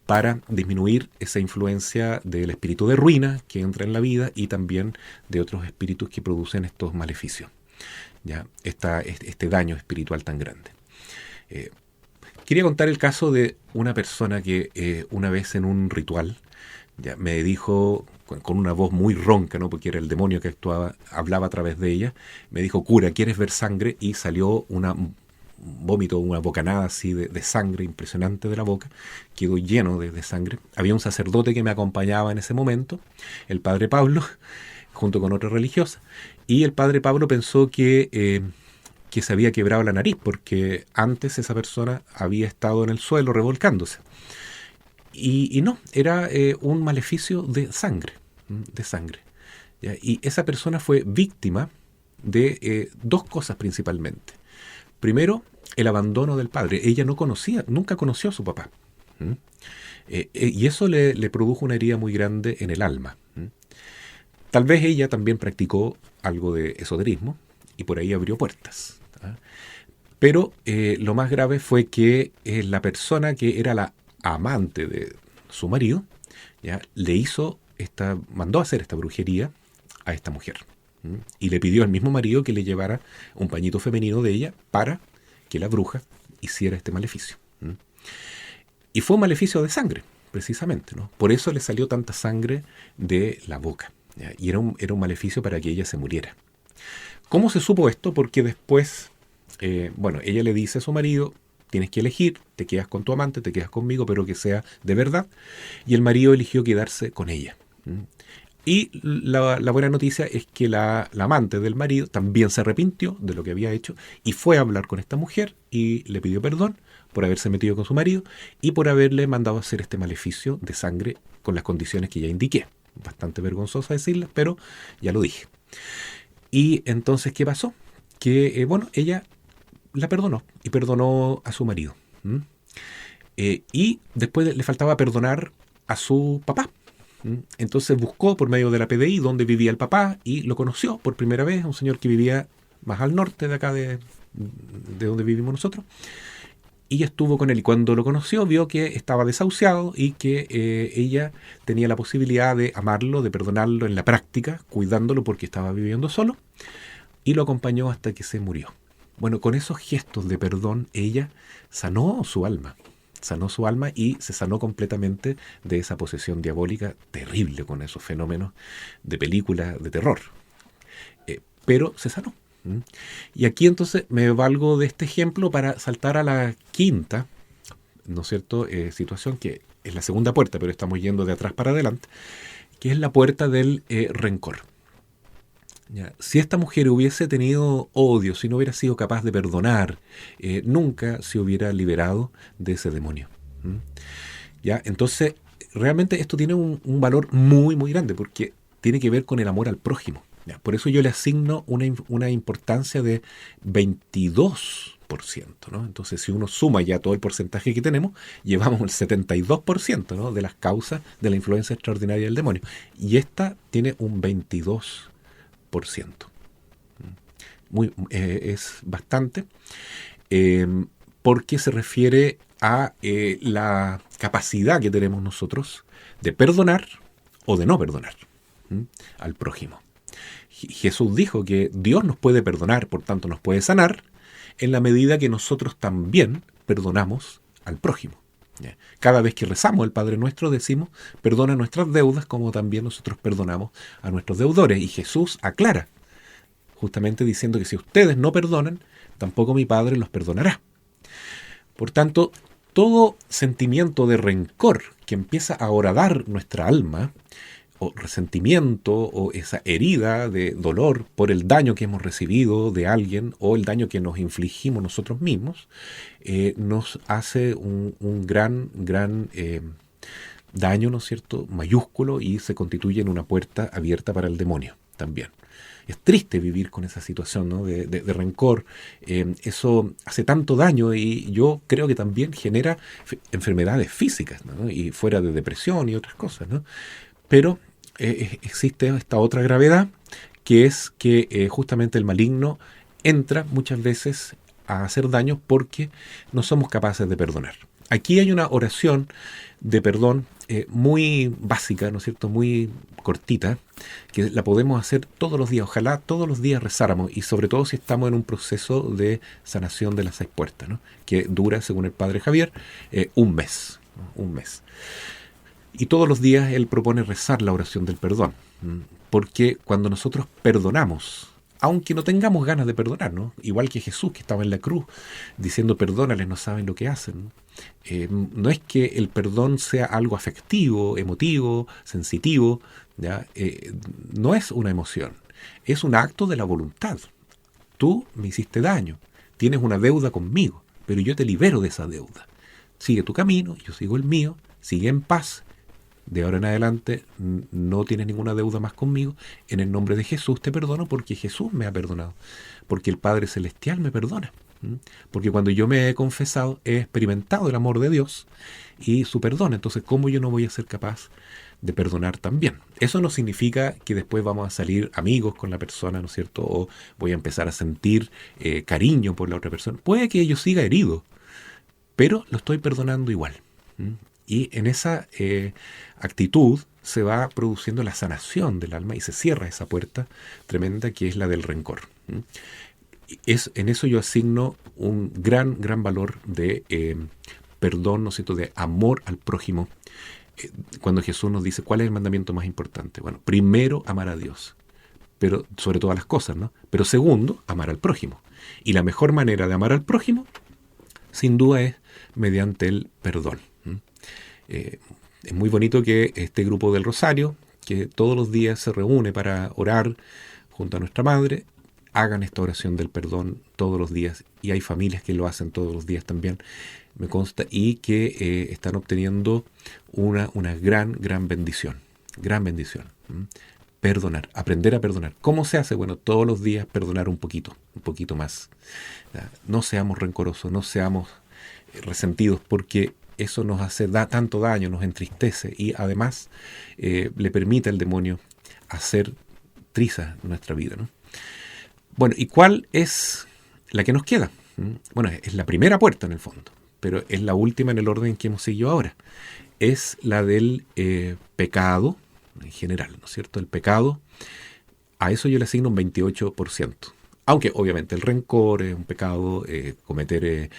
A: para disminuir esa influencia del espíritu de ruina que entra en la vida y también de otros espíritus que producen estos maleficios, ¿ya? Este daño espiritual tan grande. Quería contar el caso de una persona que una vez en un ritual ya me dijo, con una voz muy ronca, ¿no?, porque era el demonio que hablaba a través de ella, me dijo, cura, ¿quieres ver sangre? Y salió un vómito, una bocanada así de sangre impresionante de la boca, quedó lleno de sangre. Había un sacerdote que me acompañaba en ese momento, el padre Pablo, junto con otra religiosa, y el padre Pablo pensó que se había quebrado la nariz, porque antes esa persona había estado en el suelo revolcándose. Y no, era un maleficio de sangre, ¿ya? Y esa persona fue víctima de dos cosas principalmente. Primero, el abandono del padre. Ella nunca conoció a su papá. Y eso le produjo una herida muy grande en el alma. Tal vez ella también practicó algo de esoterismo y por ahí abrió puertas. Pero lo más grave fue que la persona que era la amante de su marido, ¿ya?, mandó a hacer esta brujería a esta mujer. Y le pidió al mismo marido que le llevara un pañito femenino de ella para que la bruja hiciera este maleficio. Y fue un maleficio de sangre, precisamente, ¿no? Por eso le salió tanta sangre de la boca, ¿ya? Y era un maleficio para que ella se muriera. ¿Cómo se supo esto? Porque después, ella le dice a su marido, tienes que elegir, te quedas con tu amante, te quedas conmigo, pero que sea de verdad. Y el marido eligió quedarse con ella. Y la buena noticia es que la amante del marido también se arrepintió de lo que había hecho y fue a hablar con esta mujer y le pidió perdón por haberse metido con su marido y por haberle mandado a hacer este maleficio de sangre con las condiciones que ya indiqué. Bastante vergonzoso decirlas, pero ya lo dije. Y entonces, ¿qué pasó? Que, ella la perdonó y perdonó a su marido. Y después le faltaba perdonar a su papá. Entonces buscó por medio de la PDI dónde vivía el papá y lo conoció por primera vez, un señor que vivía más al norte de acá de donde vivimos nosotros. y estuvo con él. Y cuando lo conoció, vio que estaba desahuciado y que ella tenía la posibilidad de amarlo, de perdonarlo en la práctica, cuidándolo porque estaba viviendo solo, y lo acompañó hasta que se murió. Bueno, con esos gestos de perdón, ella sanó su alma. Sanó su alma y se sanó completamente de esa posesión diabólica terrible con esos fenómenos de película de terror. Pero se sanó. Y aquí entonces me valgo de este ejemplo para saltar a la quinta, ¿no es cierto?, situación, que es la segunda puerta, pero estamos yendo de atrás para adelante, que es la puerta del rencor. ¿Ya? Si esta mujer hubiese tenido odio, si no hubiera sido capaz de perdonar, nunca se hubiera liberado de ese demonio. ¿Ya? Entonces, realmente esto tiene un valor muy, muy grande, porque tiene que ver con el amor al prójimo. ¿Ya? Por eso yo le asigno una importancia de 22%, ¿no? Entonces, si uno suma ya todo el porcentaje que tenemos, llevamos el 72%, ¿no?, de las causas de la influencia extraordinaria del demonio. Y esta tiene un 22%. Es bastante, porque se refiere a la capacidad que tenemos nosotros de perdonar o de no perdonar al prójimo. Jesús dijo que Dios nos puede perdonar, por tanto nos puede sanar, en la medida que nosotros también perdonamos al prójimo. Cada vez que rezamos el Padre Nuestro decimos, perdona nuestras deudas como también nosotros perdonamos a nuestros deudores. Y Jesús aclara, justamente diciendo que si ustedes no perdonan, tampoco mi Padre los perdonará. Por tanto, todo sentimiento de rencor que empieza a horadar nuestra alma, o resentimiento, o esa herida de dolor por el daño que hemos recibido de alguien, o el daño que nos infligimos nosotros mismos, nos hace un gran daño, ¿no es cierto?, mayúsculo, y se constituye en una puerta abierta para el demonio también. Es triste vivir con esa situación, ¿no?, de rencor. Eso hace tanto daño, y yo creo que también genera enfermedades físicas, ¿no?, y fuera de depresión y otras cosas, ¿no? Pero existe esta otra gravedad, que es que justamente el maligno entra muchas veces a hacer daño porque no somos capaces de perdonar. Aquí hay una oración de perdón muy básica, ¿no es cierto?, muy cortita, que la podemos hacer todos los días. Ojalá todos los días rezáramos, y sobre todo si estamos en un proceso de sanación de las 6 puertas, ¿no?, que dura, según el Padre Javier, un mes, ¿no?, un mes. Y todos los días él propone rezar la oración del perdón, porque cuando nosotros perdonamos, aunque no tengamos ganas de perdonar, ¿no?, igual que Jesús, que estaba en la cruz diciendo perdónales, no saben lo que hacen, ¿no? No es que el perdón sea algo afectivo, emotivo, sensitivo, ¿ya? No es una emoción, es un acto de la voluntad. Tú me hiciste daño, tienes una deuda conmigo, pero yo te libero de esa deuda. Sigue tu camino, yo sigo el mío, sigue en paz. De ahora en adelante no tienes ninguna deuda más conmigo. En el nombre de Jesús te perdono, porque Jesús me ha perdonado, porque el Padre Celestial me perdona, porque cuando yo me he confesado he experimentado el amor de Dios y su perdón. Entonces, ¿cómo yo no voy a ser capaz de perdonar también? Eso no significa que después vamos a salir amigos con la persona, ¿no es cierto?, o voy a empezar a sentir cariño por la otra persona. Puede que yo siga herido, pero lo estoy perdonando igual. Y en esa actitud se va produciendo la sanación del alma y se cierra esa puerta tremenda que es la del rencor. En eso yo asigno un gran valor de perdón, ¿no es cierto?, de amor al prójimo. Cuando Jesús nos dice, ¿cuál es el mandamiento más importante? Bueno, primero, amar a Dios, pero sobre todas las cosas, ¿no? Pero segundo, amar al prójimo. Y la mejor manera de amar al prójimo, sin duda, es mediante el perdón. Es muy bonito que este grupo del Rosario, que todos los días se reúne para orar junto a nuestra Madre, hagan esta oración del perdón todos los días, y hay familias que lo hacen todos los días también, me consta, y que están obteniendo una gran bendición, Perdonar, aprender a perdonar. ¿Cómo se hace? Bueno, todos los días perdonar un poquito más. No seamos rencorosos, no seamos resentidos, porque eso nos hace tanto daño, nos entristece, y además le permite al demonio hacer trizas en nuestra vida, ¿no? Bueno, ¿y cuál es la que nos queda? Bueno, es la primera puerta en el fondo, pero es la última en el orden que hemos seguido ahora. Es la del pecado en general, ¿no es cierto? El pecado, a eso yo le asigno un 28%. Aunque obviamente el rencor es un pecado, cometer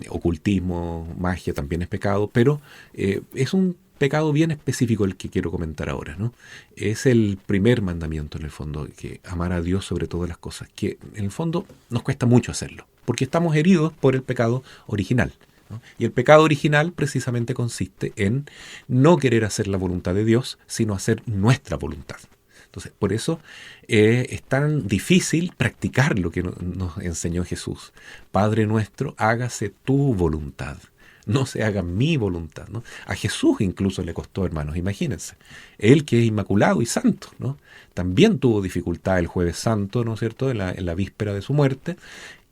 A: ocultismo, magia también es pecado, pero es un pecado bien específico el que quiero comentar ahora, ¿no? Es el primer mandamiento en el fondo, que amar a Dios sobre todas las cosas, que en el fondo nos cuesta mucho hacerlo, porque estamos heridos por el pecado original, ¿no? Y el pecado original precisamente consiste en no querer hacer la voluntad de Dios, sino hacer nuestra voluntad. Entonces, por eso es tan difícil practicar lo que nos enseñó Jesús. Padre nuestro, hágase tu voluntad, no se haga mi voluntad, ¿no? A Jesús incluso le costó, hermanos, imagínense. Él que es inmaculado y santo, ¿no? También tuvo dificultad el Jueves Santo, ¿no es cierto?, en la víspera de su muerte,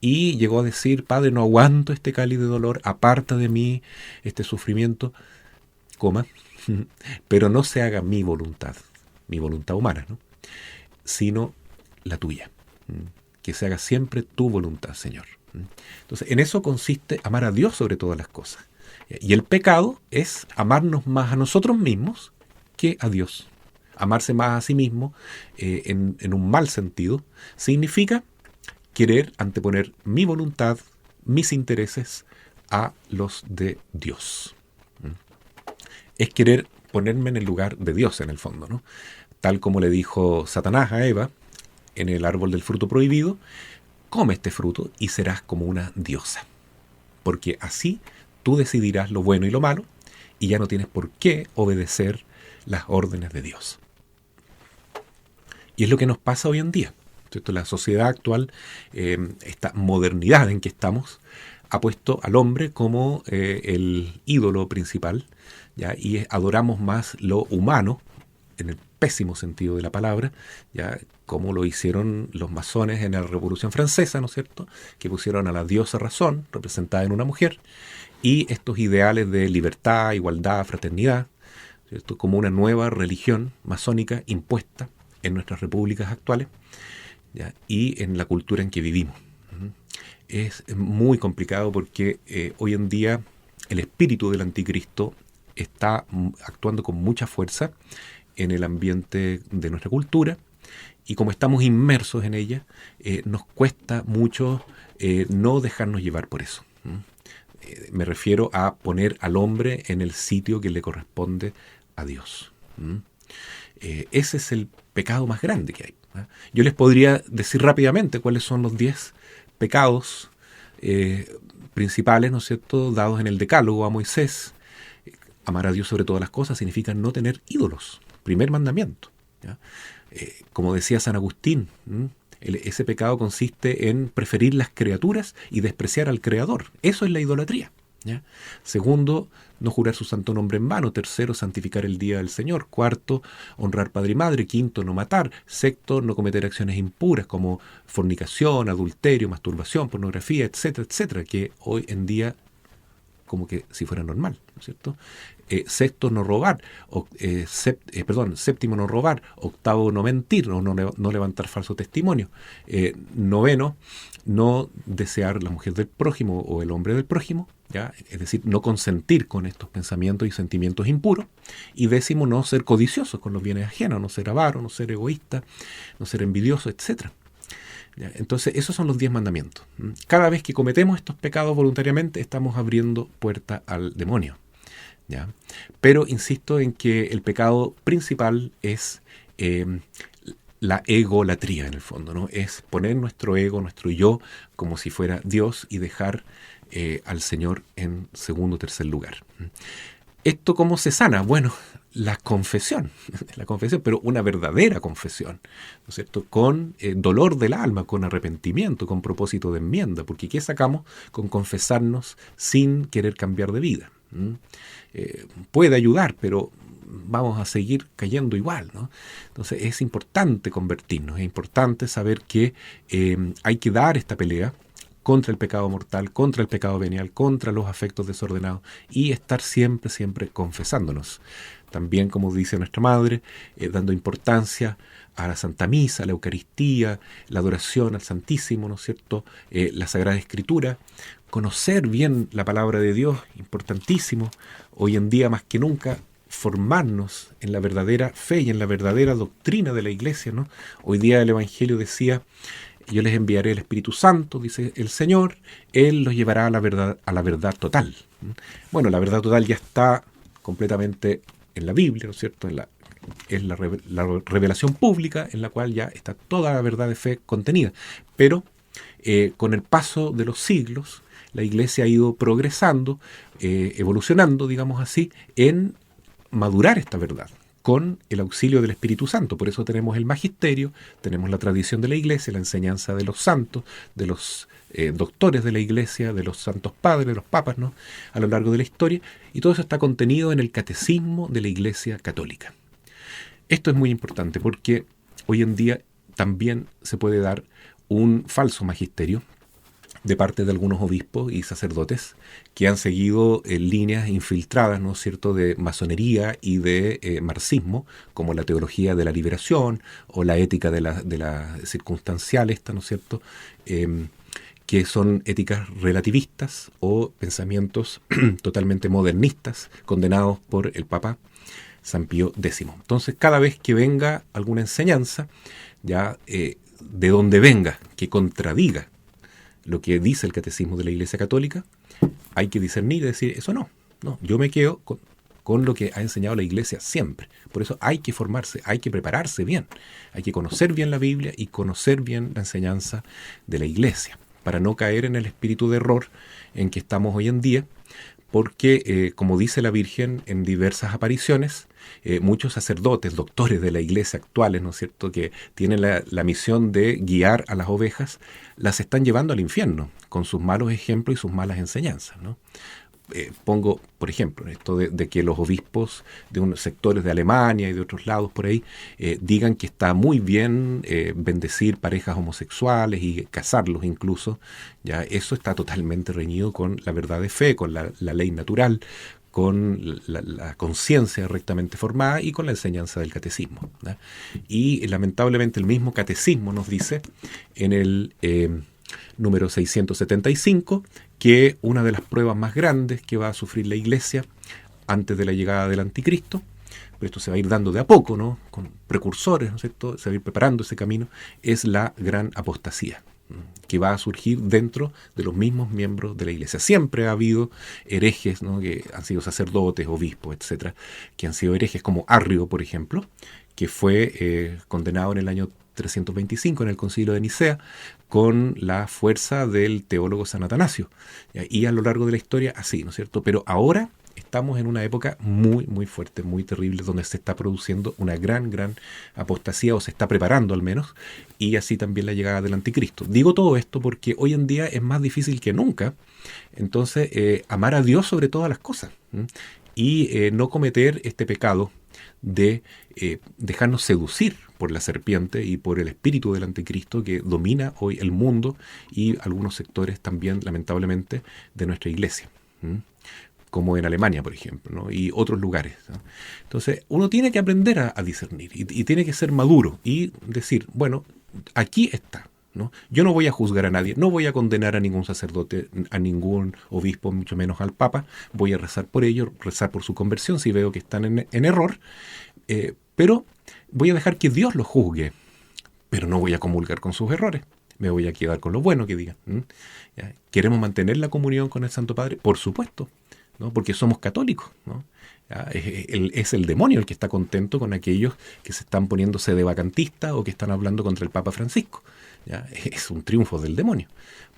A: y llegó a decir, Padre, no aguanto este cáliz de dolor, aparta de mí este sufrimiento, pero no se haga mi voluntad humana, ¿no?, sino la tuya. Que se haga siempre tu voluntad, Señor. Entonces, en eso consiste amar a Dios sobre todas las cosas. Y el pecado es amarnos más a nosotros mismos que a Dios. Amarse más a sí mismo, en un mal sentido, significa querer anteponer mi voluntad, mis intereses, a los de Dios. Es querer ponerme en el lugar de Dios, en el fondo, ¿no? Tal como le dijo Satanás a Eva en el árbol del fruto prohibido, come este fruto y serás como una diosa, porque así tú decidirás lo bueno y lo malo y ya no tienes por qué obedecer las órdenes de Dios. Y es lo que nos pasa hoy en día, ¿cierto? La sociedad actual, esta modernidad en que estamos, ha puesto al hombre como el ídolo principal, ¿ya? Y adoramos más lo humano, en el pésimo sentido de la palabra, ya como lo hicieron los masones en la Revolución Francesa, ¿no es cierto?, que pusieron a la diosa razón, representada en una mujer, y estos ideales de libertad, igualdad, fraternidad, ¿cierto?, como una nueva religión masónica impuesta en nuestras repúblicas actuales, ¿ya?, y en la cultura en que vivimos. Es muy complicado porque hoy en día el espíritu del anticristo está actuando con mucha fuerza en el ambiente de nuestra cultura, y como estamos inmersos en ella, nos cuesta mucho no dejarnos llevar por eso. Me refiero a poner al hombre en el sitio que le corresponde a Dios. Ese es el pecado más grande que hay. Yo les podría decir rápidamente cuáles son los 10 pecados principales, ¿no es cierto?, dados en el Decálogo a Moisés. Amar a Dios sobre todas las cosas significa no tener ídolos. Primer mandamiento, ¿ya? Como decía San Agustín, ese pecado consiste en preferir las criaturas y despreciar al Creador. Eso es la idolatría, ¿ya? Segundo, no jurar su santo nombre en vano. Tercero, santificar el día del Señor. Cuarto, honrar padre y madre. Quinto, no matar. Sexto, no cometer acciones impuras como fornicación, adulterio, masturbación, pornografía, etcétera, etcétera, que hoy en día como que si fuera normal, ¿no es cierto? Sexto, no robar. Séptimo, no robar. Octavo, no mentir, no levantar falso testimonio. Noveno, no desear la mujer del prójimo o el hombre del prójimo, ¿ya? Es decir, no consentir con estos pensamientos y sentimientos impuros. Y décimo, no ser codicioso con los bienes ajenos, no ser avaro, no ser egoísta, no ser envidioso, etcétera. Entonces, esos son los 10 mandamientos. Cada vez que cometemos estos pecados voluntariamente, estamos abriendo puerta al demonio, ¿ya? Pero insisto en que el pecado principal es la egolatría, en el fondo, ¿no? Es poner nuestro ego, nuestro yo, como si fuera Dios y dejar al Señor en segundo o tercer lugar. ¿Esto cómo se sana? Bueno, la confesión, pero una verdadera confesión, ¿no es cierto?, con dolor del alma, con arrepentimiento, con propósito de enmienda, porque ¿qué sacamos con confesarnos sin querer cambiar de vida? Puede ayudar, pero vamos a seguir cayendo igual, ¿no? Entonces es importante convertirnos, es importante saber que hay que dar esta pelea contra el pecado mortal, contra el pecado venial, contra los afectos desordenados y estar siempre, siempre confesándonos. También, como dice nuestra madre, dando importancia a la Santa Misa, a la Eucaristía, la adoración al Santísimo, ¿no es cierto?, la Sagrada Escritura, conocer bien la palabra de Dios, importantísimo, hoy en día más que nunca, formarnos en la verdadera fe y en la verdadera doctrina de la Iglesia, ¿no? Hoy día el Evangelio decía: yo les enviaré el Espíritu Santo, dice el Señor, Él los llevará a la verdad total. Bueno, la verdad total ya está completamente en la Biblia, ¿no es cierto?, es la revelación pública en la cual ya está toda la verdad de fe contenida. Pero con el paso de los siglos, la Iglesia ha ido progresando, evolucionando, digamos así, en madurar esta verdad con el auxilio del Espíritu Santo. Por eso tenemos el magisterio, tenemos la tradición de la Iglesia, la enseñanza de los santos, de los doctores de la Iglesia, de los santos padres, de los papas, ¿no?, a lo largo de la historia, y todo eso está contenido en el catecismo de la Iglesia católica. Esto es muy importante porque hoy en día también se puede dar un falso magisterio de parte de algunos obispos y sacerdotes que han seguido líneas infiltradas, ¿no es cierto?, de masonería y de marxismo, como la teología de la liberación o la ética de la circunstancial esta, ¿no es cierto?, que son éticas relativistas o pensamientos totalmente modernistas condenados por el Papa San Pío X. Entonces, cada vez que venga alguna enseñanza, ya de donde venga, que contradiga lo que dice el catecismo de la Iglesia Católica, hay que discernir y decir: eso no, yo me quedo con lo que ha enseñado la Iglesia siempre. Por eso hay que formarse, hay que prepararse bien, hay que conocer bien la Biblia y conocer bien la enseñanza de la Iglesia, para no caer en el espíritu de error en que estamos hoy en día, porque, como dice la Virgen en diversas apariciones, muchos sacerdotes, doctores de la Iglesia actuales, ¿no es cierto?, que tienen la misión de guiar a las ovejas, las están llevando al infierno con sus malos ejemplos y sus malas enseñanzas, ¿no? Pongo, por ejemplo, esto de que los obispos de unos sectores de Alemania y de otros lados por ahí digan que está muy bien bendecir parejas homosexuales y casarlos incluso. Ya eso está totalmente reñido con la verdad de fe, con la ley natural, con la conciencia rectamente formada y con la enseñanza del catecismo, ¿no? Y lamentablemente el mismo catecismo nos dice en el número 675, que una de las pruebas más grandes que va a sufrir la Iglesia antes de la llegada del Anticristo, pero esto se va a ir dando de a poco, ¿no?, con precursores, ¿no es cierto?, se va a ir preparando ese camino, es la gran apostasía, que va a surgir dentro de los mismos miembros de la Iglesia. Siempre ha habido herejes, ¿no?, que han sido sacerdotes, obispos, etcétera, que han sido herejes, como Arrio, por ejemplo, que fue condenado en el año 325 en el Concilio de Nicea con la fuerza del teólogo San Atanasio. Y a lo largo de la historia así, ¿no es cierto? Pero ahora estamos en una época muy, muy fuerte, muy terrible, donde se está produciendo una gran apostasía, o se está preparando al menos, y así también la llegada del Anticristo. Digo todo esto porque hoy en día es más difícil que nunca, entonces, amar a Dios sobre todas las cosas, y no cometer este pecado de dejarnos seducir por la serpiente y por el espíritu del anticristo que domina hoy el mundo y algunos sectores también, lamentablemente, de nuestra iglesia, como en Alemania, por ejemplo, ¿no?, y otros lugares, ¿no? Entonces, uno tiene que aprender a discernir y tiene que ser maduro y decir: bueno, aquí está, ¿no? Yo no voy a juzgar a nadie, no voy a condenar a ningún sacerdote, a ningún obispo, mucho menos al Papa. Voy a rezar por ellos, rezar por su conversión si veo que están en error, pero voy a dejar que Dios los juzgue, pero no voy a comulgar con sus errores. Me voy a quedar con lo bueno que digan. ¿Ya? ¿Queremos mantener la comunión con el Santo Padre? Por supuesto, ¿no?, porque somos católicos, ¿no? Es el demonio el que está contento con aquellos que se están poniéndose de vacantistas o que están hablando contra el Papa Francisco. ¿Ya? Es un triunfo del demonio,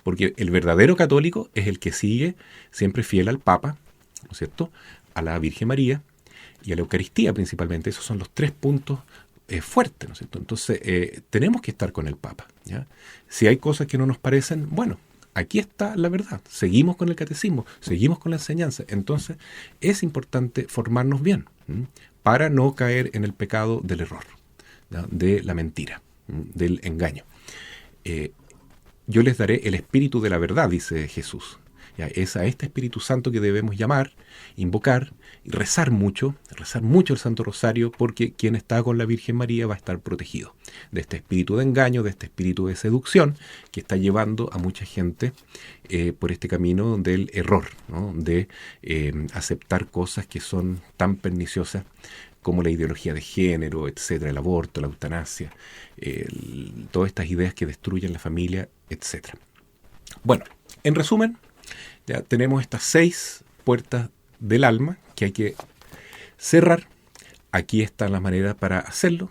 A: porque el verdadero católico es el que sigue siempre fiel al Papa, ¿no es cierto?, a la Virgen María y a la Eucaristía principalmente. Esos son los 3 puntos fuertes, ¿no es cierto? Entonces tenemos que estar con el Papa, ¿ya? Si hay cosas que no nos parecen, bueno, aquí está la verdad. Seguimos con el catecismo, seguimos con la enseñanza. Entonces es importante formarnos bien, para no caer en el pecado del error, ¿ya?, de la mentira, del engaño. yo les daré el Espíritu de la verdad, dice Jesús. Ya, es a este Espíritu Santo que debemos llamar, invocar y rezar mucho el Santo Rosario, porque quien está con la Virgen María va a estar protegido de este espíritu de engaño, de este espíritu de seducción que está llevando a mucha gente por este camino del error, ¿no? De aceptar cosas que son tan perniciosas como la ideología de género, etcétera, el aborto, la eutanasia, todas estas ideas que destruyen la familia, etcétera. Bueno, en resumen, ya tenemos estas 6 puertas del alma que hay que cerrar. Aquí está la manera para hacerlo.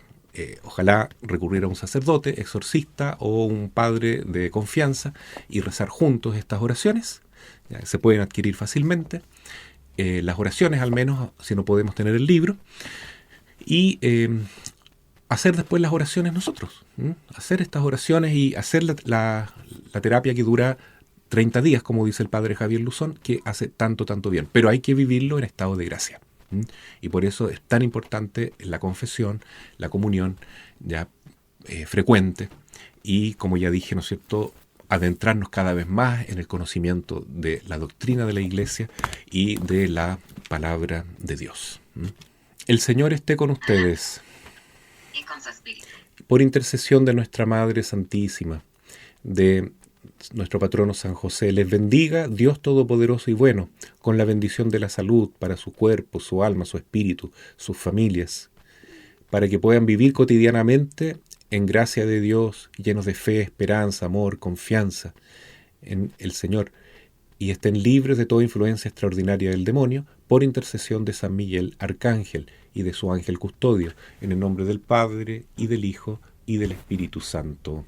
A: Ojalá recurrir a un sacerdote, exorcista o un padre de confianza y rezar juntos estas oraciones. Ya, se pueden adquirir fácilmente. Las oraciones, al menos, si no podemos tener el libro. Y hacer después las oraciones nosotros. Hacer estas oraciones y hacer la terapia que dura 30 días, como dice el padre Javier Luzón, que hace tanto bien. Pero hay que vivirlo en estado de gracia. Y por eso es tan importante la confesión, la comunión ya frecuente. Y como ya dije, ¿no es cierto?, adentrarnos cada vez más en el conocimiento de la doctrina de la Iglesia y de la palabra de Dios. El Señor esté con ustedes.
B: Y con su espíritu.
A: Por intercesión de nuestra Madre Santísima, de nuestro patrono San José, les bendiga Dios Todopoderoso y bueno, con la bendición de la salud para su cuerpo, su alma, su espíritu, sus familias, para que puedan vivir cotidianamente en gracia de Dios, llenos de fe, esperanza, amor, confianza en el Señor, y estén libres de toda influencia extraordinaria del demonio, por intercesión de San Miguel Arcángel y de su ángel custodio, en el nombre del Padre, y del Hijo, y del Espíritu Santo.